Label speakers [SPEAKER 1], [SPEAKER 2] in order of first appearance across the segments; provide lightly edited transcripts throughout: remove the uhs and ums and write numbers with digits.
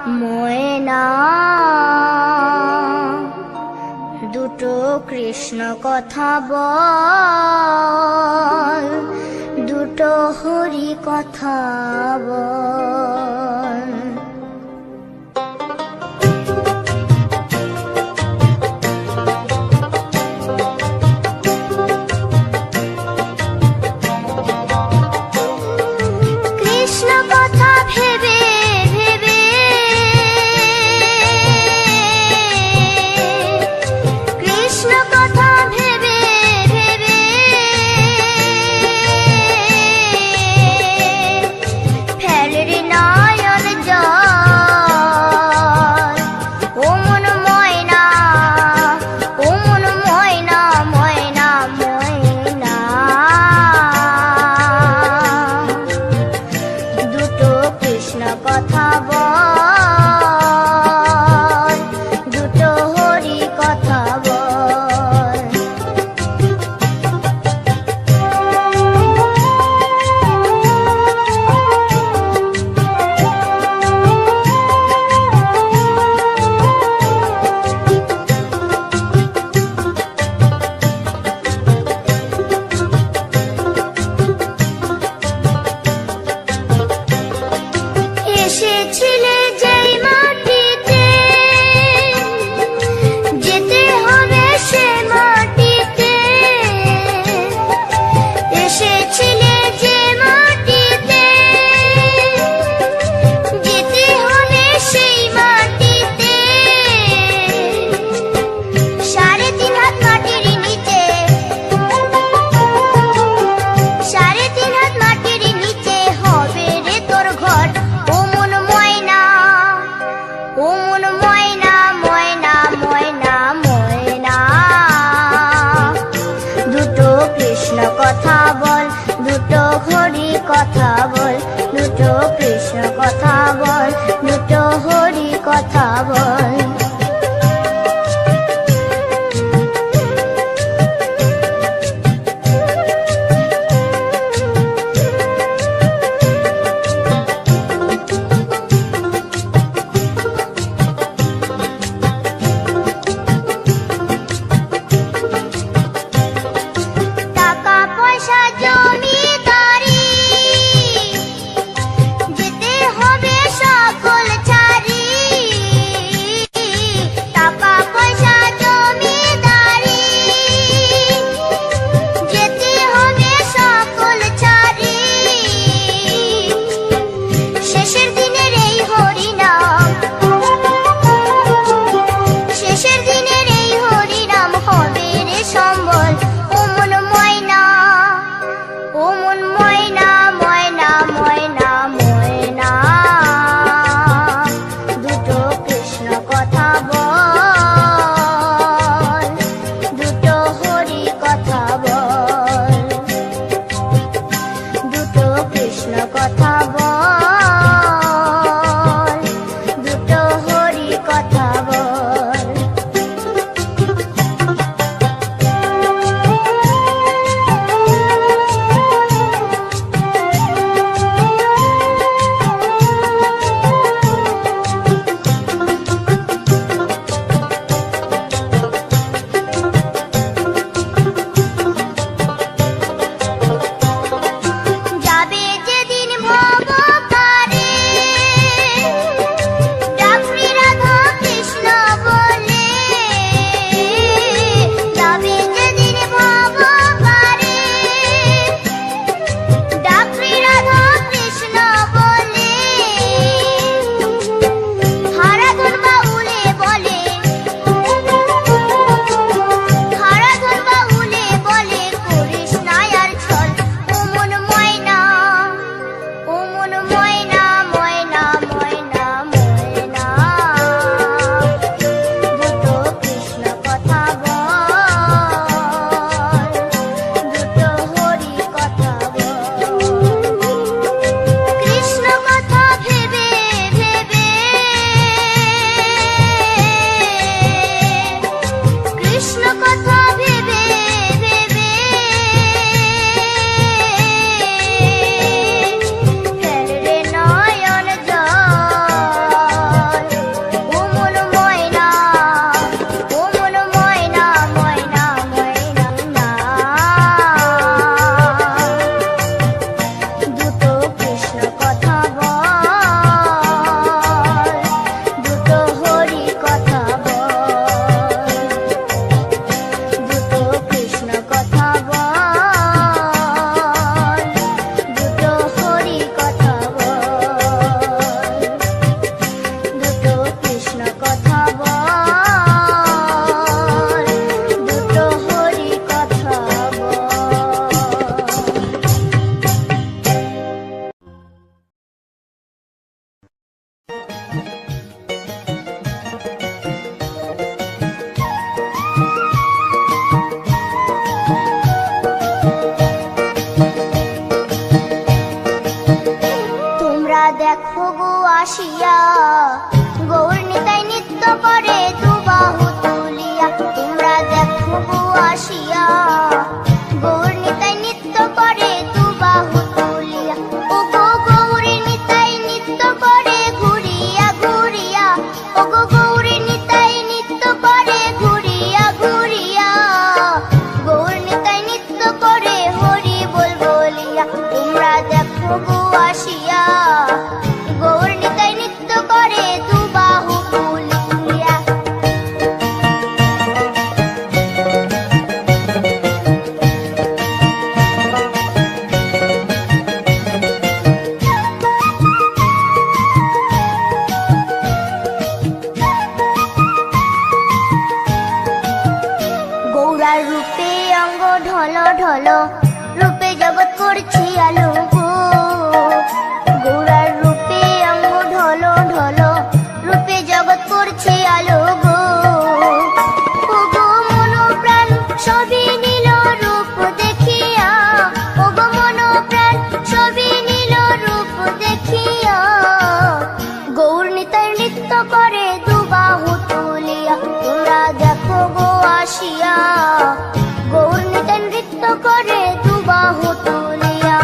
[SPEAKER 1] ময়না। দুটো কৃষ্ণ কথা বল, দুটো হরি কথা বল। কৃষ্ণ কথা ভেবে ভেবে কৃষ্ণ কথা ভেবে ভেবে ফেলে রে নয়ন জল। ও মন ময়না, ও মন ময়না, ময়না ময়না। দুটো কৃষ্ণ কথা বল, দুটো হরি কথা বল। এসেছিলে যেই মাটিতে, যেতে হবে সে মাটিতে। এসেছিলে যে মাটিতে, যেতে হবে সেই মাটিতে। 3.5 হাত মাটির নিচে, 3.5 হাত মাটির নিচে হবে রে তোর ঘর। ও মন ময়না, ও মন ময়না, ময়না ময়না ময়না। দুটো কৃষ্ণ কথা বল, দুটো হরি কথা বল। দুটো কৃষ্ণ কথা বল, দুটো হরি কথা বল। টাকা পয়সা জমিদারি, যেতে হবে সকল ছাড়ি। আসিয়া গৌর নিতাই নৃত্য করে দুবাহু তুলিয়া তোমরা দেখো গো আসিয়া গৌর নিতাই নৃত্য করে দুবাহু তুলিয়া ও গো গৌর নিতাই নৃত্য করে ঘুরিয়া ঘুরিয়া ও গো গৌর নিতাই নৃত্য করে ঘুরিয়া ঘুরিয়া গৌর নিতাই নৃত্য করে হরি বল বলিয়া তোমরা দেখো গো আসিয়া গৌর নিতাই নৃত্য করে দুবাহু তুলিয়া গৌরার রূপে অঙ্গ ঢল ঢল রূপে জগৎ করছি আলো গো গৌরার রূপে অঙ্গ ঢল ঢল রূপে জগৎ করছি আলো গো ও গো মন প্রাণ সবই নীল রূপ দেখিয়া ও গো মন প্রাণ সবই নীল রূপ দেখিয়া গৌর নিতাই নৃত্য করে দুবাহু তুলিয়া তোমরা দেখো গো আসিয়া গৌর নিতাই নৃত্য করে দুবাহু তুলিয়া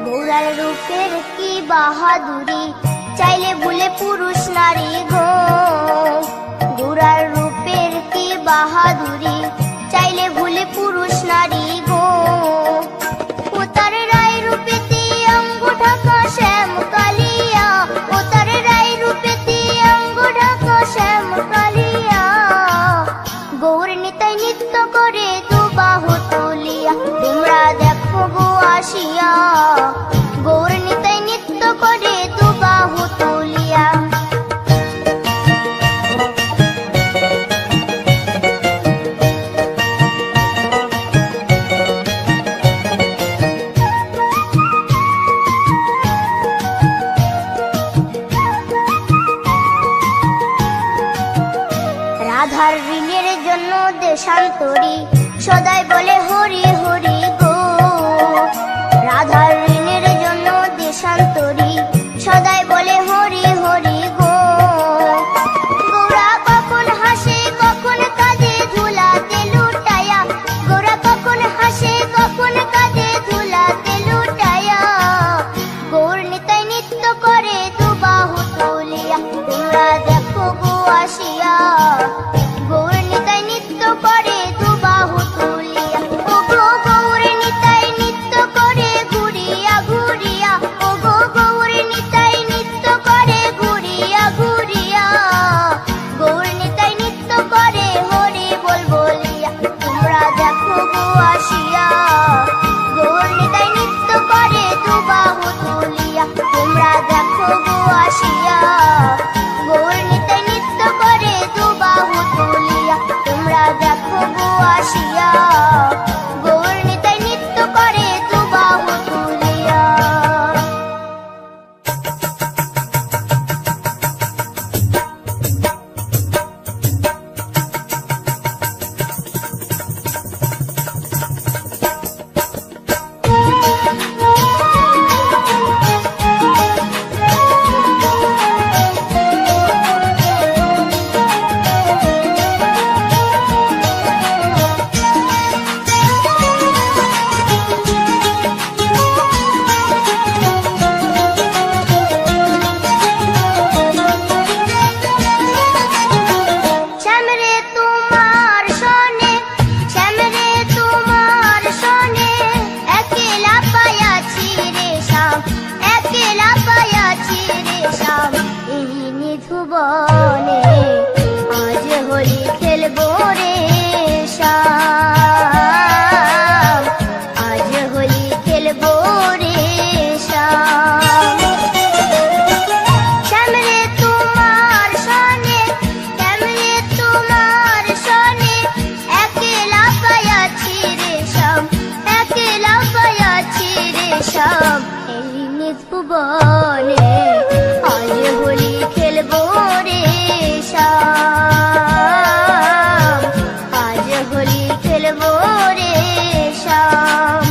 [SPEAKER 1] গৌরার রূপের কি বাহাদুরি চাইলে ভুলে পুরুষ নারী গো গৌরার রূপের কি বাহাদুরি চাইলে ভুলে পুরুষ নারী গো ও তার রায় রূপেতে অঙ্গ ঢাকা শ্যাম কালিয়া ও তার রায় রূপেতে অঙ্গ ঢাকা শ্যাম কালিয়া গৌর নিতাই নৃত্য করে দুবাহু তুলিয়া তোমরা দেখো গো আসিয়া গৌর নিতাই নৃত্য করে দুবাহু তুলিয়া রাধার ঋণের জন্য দেশান্তরী সদাই বলে হরি হরি গো রাধার ঋণের জন্য দেশান্তরী সদাই বলে হরি হরি গো গৌরা কখন হাসে কখন কাঁদে ধুলাতে লুটায়া গৌরা কখন হাসে কখন কাঁদে ধুলাতে লুটায়া গৌর নিতাই নৃত্য করে দুবাহু তুলিয়া তোমরা দেখো গো আসিয়া গৌর নিতাই নৃত্য করে দুবাহু তুলিয়া ও গো গৌর নিতাই নৃত্য করে ঘুরিয়া ঘুরিয়া ও গো গৌর নিতাই নৃত্য করে ঘুরিয়া ঘুরিয়া গৌর নিতাই নৃত্য করে হরি বল বলিয়া তোমরা দেখো গো আসিয়া গৌর নিতাই নৃত্য করে দুবাহু তুলিয়া তোমরা দেখো গো আসিয়া গৌর নিতাই নৃত্য করে দুবাহু তুলিয়া তোমরা দেখো গো আসিয়া গৌর নিতাই নৃত্য করে দুবাহু তুলিয়া উপবনে আজ হোলি খেলবো রে শ্যাম, আজ হোলি খেলবো রে শ্যাম।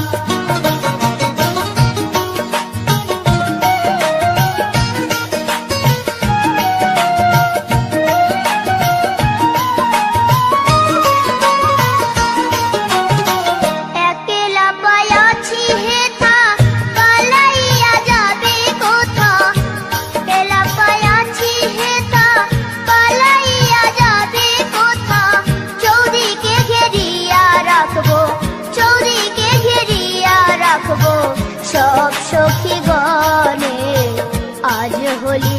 [SPEAKER 1] একলা পায়াছি হেথা পালাইয়া যাবে কোথা, একলা পায়াছি হেথা পালাইয়া যাবে কোথা। চৌদিকে ঘেরিয়া রাখবো, চৌদিকে ঘেরিয়া রাখবো সব সখী গণে আজ হোলি